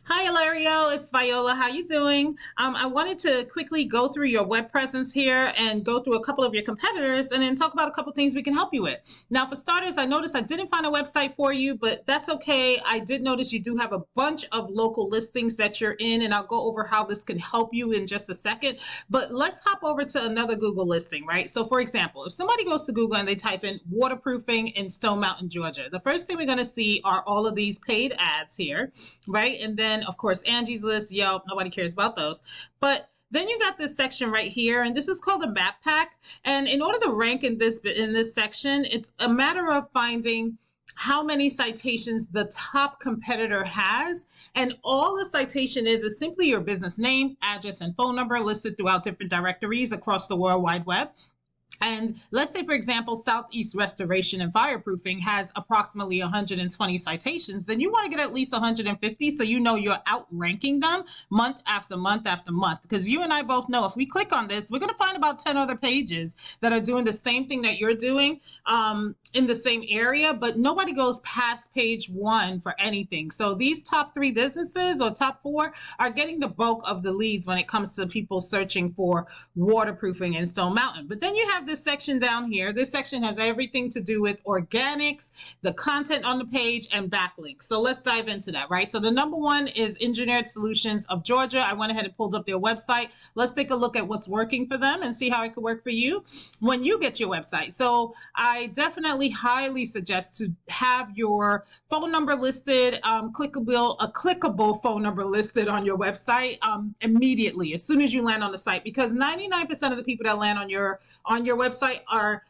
Hi, Ilario. It's Viola. How you doing? I wanted to quickly go through your web presence here and go through a couple of your competitors and then talk about a couple of things we can help you with. Now, for starters, I noticed I didn't find a website for you, but that's okay. I did notice you do have a bunch of local listings that you're in, and I'll go over how this can help you in just a second. But let's hop over to another Google listing, right? So, for example, if somebody goes to Google and they type in waterproofing in Stone Mountain, Georgia, the first thing we're going to see are all of these paid ads here, right? And then, of course, Angie's List, Yelp, nobody cares about those. But then you got this section right here, and this is called a map pack. And in order to rank in this section, it's a matter of finding how many citations the top competitor has. And all the citation is simply your business name, address, and phone number listed throughout different directories across the World Wide Web. And let's say, for example, Southeast Restoration and Fireproofing has approximately 120 citations, then you want to get at least 150 so you know you're outranking them month after month after month. Because you and I both know if we click on this, we're going to find about 10 other pages that are doing the same thing that you're doing in the same area, but nobody goes past page 1 for anything. So these top 3 businesses or top 4 are getting the bulk of the leads when it comes to people searching for waterproofing in Stone Mountain. But then you have this section down here. This section has everything to do with organics, the content on the page, and backlinks. So let's dive into that, right? So the number one is Engineered Solutions of Georgia. I went ahead and pulled up their website. Let's take a look at what's working for them and see how it could work for you when you get your website. So I definitely highly suggest to have your phone number listed, a clickable phone number listed on your website immediately as soon as you land on the site, because 99% of the people that land on your website are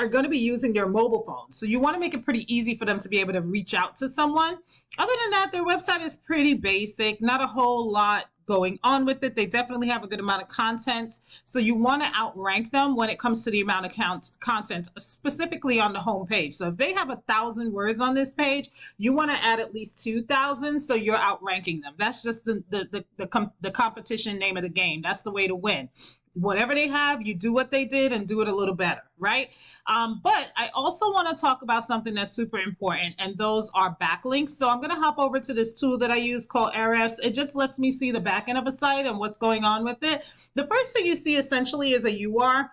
going to be using their mobile phone. So you want to make it pretty easy for them to be able to reach out to someone. Other than that, their website is pretty basic, not a whole lot going on with it. They definitely have a good amount of content. So you want to outrank them when it comes to the amount of content, specifically on the home page. So if they have 1,000 words on this page, you want to add at least 2,000. So you're outranking them. That's just the competition name of the game. That's the way to win. Whatever they have, you do what they did and do it a little better, right? But I also want to talk about something that's super important, and those are backlinks. So I'm going to hop over to this tool that I use called Ahrefs. It just lets me see the back end of a site and what's going on with it. The first thing you see essentially is a UR.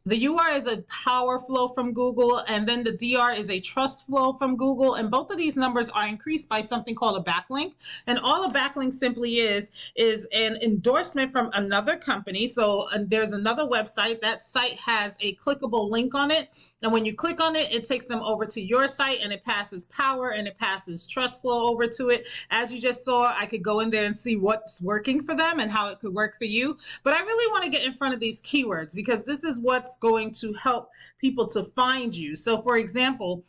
The UR is a power flow from Google, and then the DR is a trust flow from Google. And both of these numbers are increased by something called a backlink. And all a backlink simply is an endorsement from another company. So there's another website. That site has a clickable link on it. And when you click on it, it takes them over to your site, and it passes power and it passes trust flow over to it. As you just saw, I could go in there and see what's working for them and how it could work for you. But I really want to get in front of these keywords because this is what's going to help people to find you. So for example,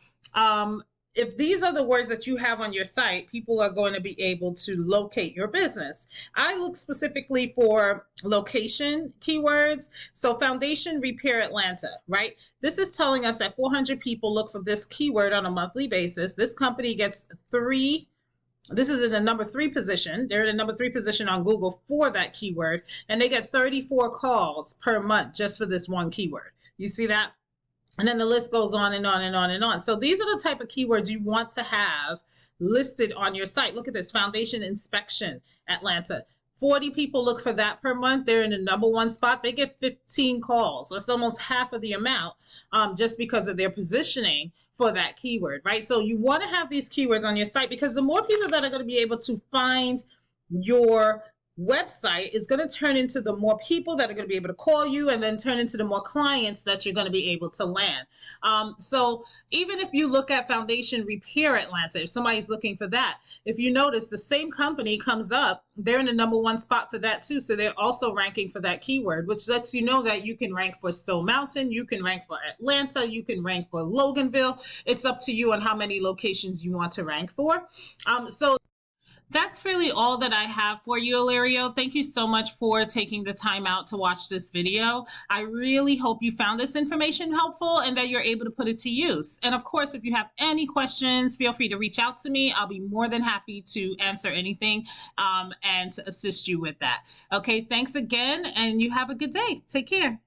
if these are the words that you have on your site, people are going to be able to locate your business. I look specifically for location keywords. So foundation repair Atlanta, right? This is telling us that 400 people look for this keyword on a monthly basis. This company gets 3. This is in the number 3 position. They're in the number 3 position on Google for that keyword, and they get 34 calls per month just for this one keyword. You see that? And then the list goes on and on and on and on. So these are the type of keywords you want to have listed on your site. Look at this, foundation inspection Atlanta. 40 people look for that per month. They're in the number 1 spot. They get 15 calls. That's almost half of the amount just because of their positioning for that keyword, right? So you want to have these keywords on your site because the more people that are going to be able to find your website is going to turn into the more people that are going to be able to call you, and then turn into the more clients that you're going to be able to land. So even if you look at foundation repair Atlanta, if somebody's looking for that, if you notice the same company comes up, they're in the number 1 spot for that too. So they're also ranking for that keyword, which lets you know that you can rank for Stone Mountain, you can rank for Atlanta, you can rank for Loganville. It's up to you on how many locations you want to rank for. So that's really all that I have for you, Ilario. Thank you so much for taking the time out to watch this video. I really hope you found this information helpful and that you're able to put it to use. And of course, if you have any questions, feel free to reach out to me. I'll be more than happy to answer anything and to assist you with that. Okay, thanks again, and you have a good day. Take care.